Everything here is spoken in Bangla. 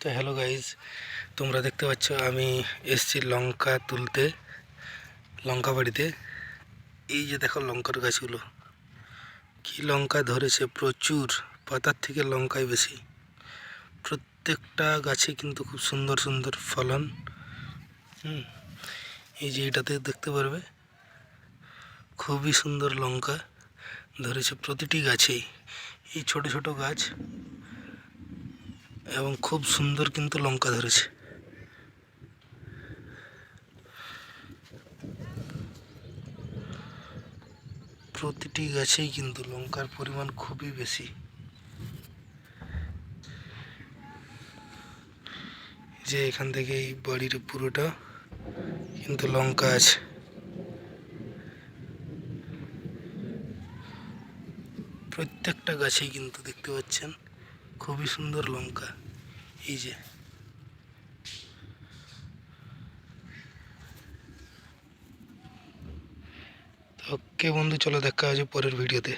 তো হ্যালো গাইজ, তোমরা দেখতে পাচ্ছ আমি এসছি লঙ্কা তুলতে লঙ্কা বাড়িতে। এই যে দেখো লঙ্কার গাছগুলো, কি লঙ্কা ধরেছে, প্রচুর, পাতার থেকে লঙ্কায় বেশি। প্রত্যেকটা গাছে কিন্তু খুব সুন্দর সুন্দর ফলন। এই যে এটাতে দেখতে পারবে, খুবই সুন্দর লঙ্কা ধরেছে প্রতিটি গাছেই। এই ছোট ছোট গাছ এবং খুব সুন্দর কিন্তু লঙ্কা ধরেছে। প্রতিটি গাছেই কিন্তু লঙ্কার পরিমাণ খুবই বেশি। যে এখান থেকে এই বাড়ির পুরোটা কিন্তু লঙ্কা আছে। প্রত্যেকটা গাছেই কিন্তু দেখতে পাচ্ছেন খুবই সুন্দর লঙ্কা। এই যে ওকে বন্ধু, চলো দেখা আছে পরের ভিডিওতে।